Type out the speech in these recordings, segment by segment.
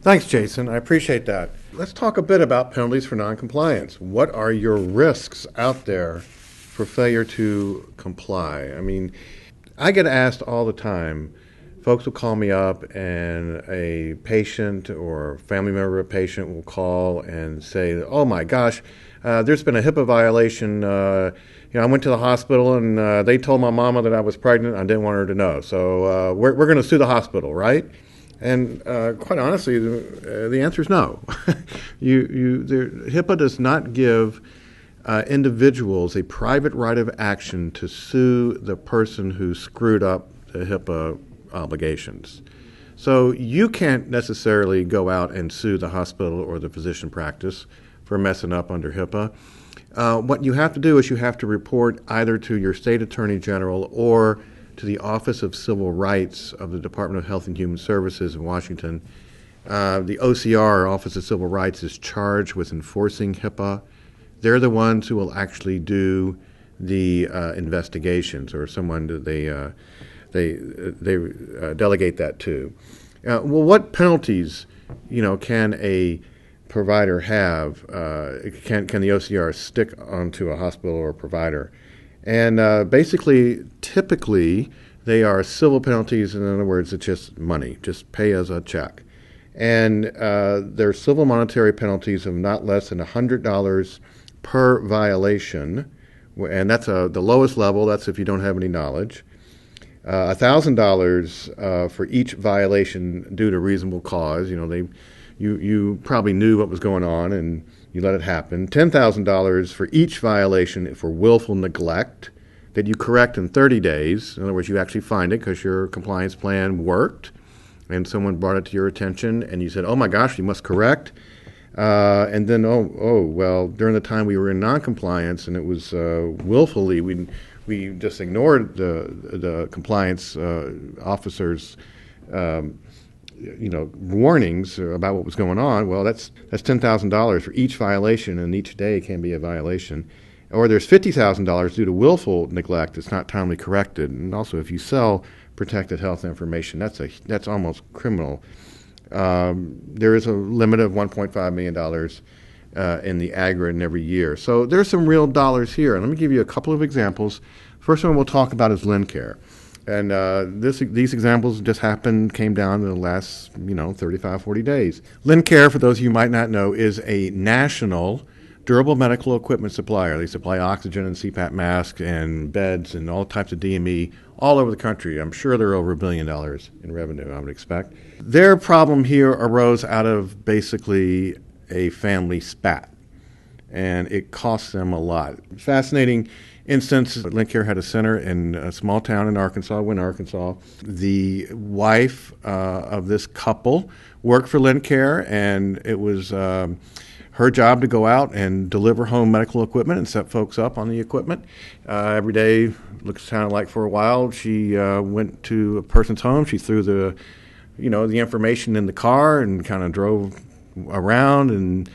Thanks, Jason. I appreciate that. Let's talk a bit about penalties for noncompliance. What are your risks out there for failure to comply? I mean, I get asked all the time. Folks will call me up, and a patient or family member of a patient will call and say, "Oh my gosh, there's been a HIPAA violation. I went to the hospital and they told my mama that I was pregnant. I didn't want her to know. So we're going to sue the hospital, right?" And quite honestly, the answer is no. HIPAA does not give individuals a private right of action to sue the person who screwed up the HIPAA obligations. So you can't necessarily go out and sue the hospital or the physician practice for messing up under HIPAA. What you have to do is you have to report either to your state attorney general or to the Office of Civil Rights of the Department of Health and Human Services in Washington. The OCR, Office of Civil Rights, is charged with enforcing HIPAA. They're the ones who will actually do the investigations, or someone that they delegate that to. Well, what penalties, can a provider have? Can the OCR stick onto a hospital or a provider? And typically, they are civil penalties. In other words, it's just money, just pay us a check. And there are civil monetary penalties of not less than $100 per violation, and that's the lowest level. That's if you don't have any knowledge. $1,000 for each violation due to reasonable cause. You probably knew what was going on and you let it happen. $10,000 for each violation for willful neglect that you correct in 30 days. In other words, you actually find it because your compliance plan worked and someone brought it to your attention and you said, "Oh my gosh, you must correct." And then, well, during the time we were in noncompliance and it was willfully, we just ignored the compliance officers' warnings about what was going on. Well, that's $10,000 for each violation, and each day can be a violation. Or there's $50,000 due to willful neglect that's not timely corrected. And also, if you sell protected health information, that's almost criminal. There is a limit of $1.5 million in the aggregate in every year. So there's some real dollars here. And let me give you a couple of examples. First one we'll talk about is LendCare. And these examples came down in the last, 35, 40 days. LendCare, for those of you who might not know, is a national durable medical equipment supplier. They supply oxygen and CPAP masks and beds and all types of DME all over the country. I'm sure they're over $1 billion in revenue, I would expect. Their problem here arose out of basically a family spat, and it cost them a lot. Fascinating instance. LendCare had a center in a small town in Arkansas, Wynne, Arkansas. The wife of this couple worked for LendCare, and it was her job to go out and deliver home medical equipment and set folks up on the equipment. Every day, sounded like for a while, she went to a person's home. She threw the information in the car and kind of drove around and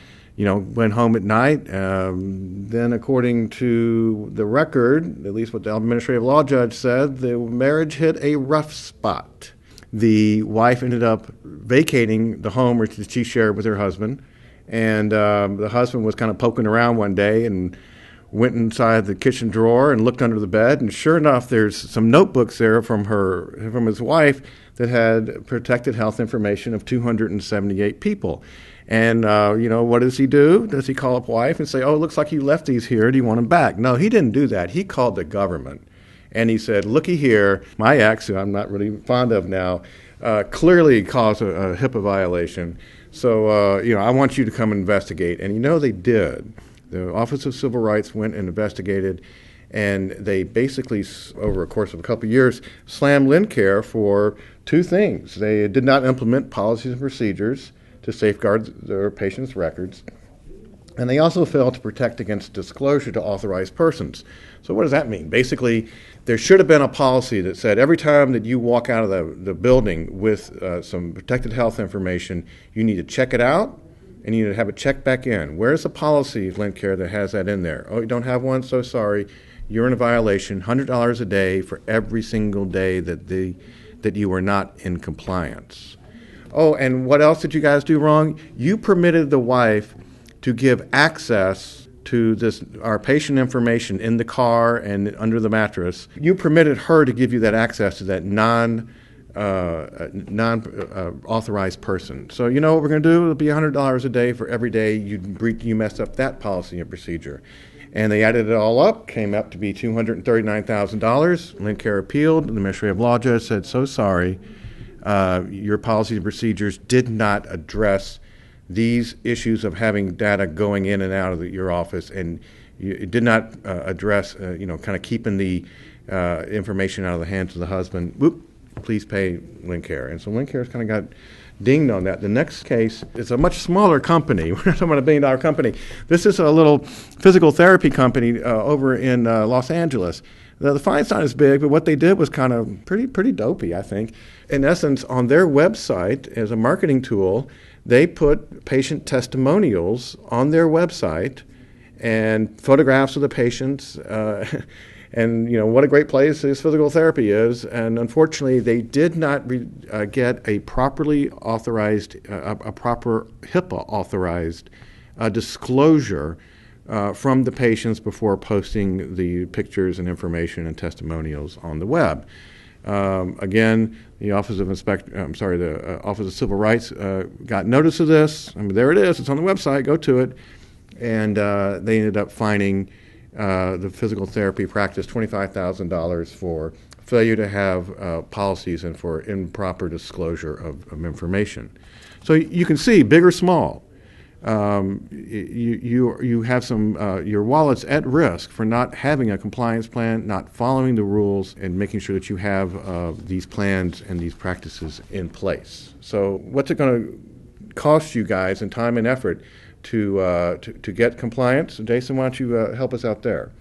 went home at night. Then, according to the record, at least what the administrative law judge said, the marriage hit a rough spot. The wife ended up vacating the home which she shared with her husband, and the husband was kind of poking around one day and went inside the kitchen drawer and looked under the bed, and sure enough, there's some notebooks there from his wife that had protected health information of 278 people. And, what does he do? Does he call up wife and say, "Oh, it looks like you left these here. Do you want them back?" No, he didn't do that. He called the government. And he said, "Looky here, my ex, who I'm not really fond of now, clearly caused a HIPAA violation. So, I want you to come and investigate." And they did. The Office of Civil Rights went and investigated, and they basically, over a course of a couple of years, slammed LendCare for two things. They did not implement policies and procedures to safeguard their patients' records, and they also failed to protect against disclosure to authorized persons. So what does that mean? Basically, there should have been a policy that said every time that you walk out of the building with some protected health information, you need to check it out and you need to have it checked back in. Where's the policy, LendCare, that has that in there? Oh, you don't have one? So sorry. You're in a violation. $100 a day for every single day that you are not in compliance. Oh, and what else did you guys do wrong? You permitted the wife to give access to our patient information in the car and under the mattress. You permitted her to give you that access to that authorized person. So you know what we're going to do? It'll be $100 a day for every day you mess up that policy and procedure. And they added it all up, came up to be $239,000. Lincare appealed. The administrative law judge said, so sorry, your policies and procedures did not address these issues of having data going in and out of your office, and it did not address, kind of keeping the information out of the hands of the husband. Whoop, please pay Lincare. And so Lincare's kind of got dinged on that. The next case is a much smaller company. We're not talking about a $1 billion company. This is a little physical therapy company over in Los Angeles. The fine's not as big, but what they did was kind of pretty dopey, I think. In essence, on their website, as a marketing tool, they put patient testimonials on their website and photographs of the patients, and what a great place this physical therapy is. And unfortunately, they did not get a properly authorized, a proper HIPAA authorized disclosure from the patients before posting the pictures and information and testimonials on the web. Again, the Office of Civil Rights got notice of this. I mean, there it is. It's on the website. Go to it. And they ended up fining the physical therapy practice $25,000 for failure to have policies and for improper disclosure of information. So you can see, big or small, you have your wallet's at risk for not having a compliance plan, not following the rules, and making sure that you have these plans and these practices in place. So what's it going to cost you guys in time and effort to get compliance? Jason, why don't you help us out there?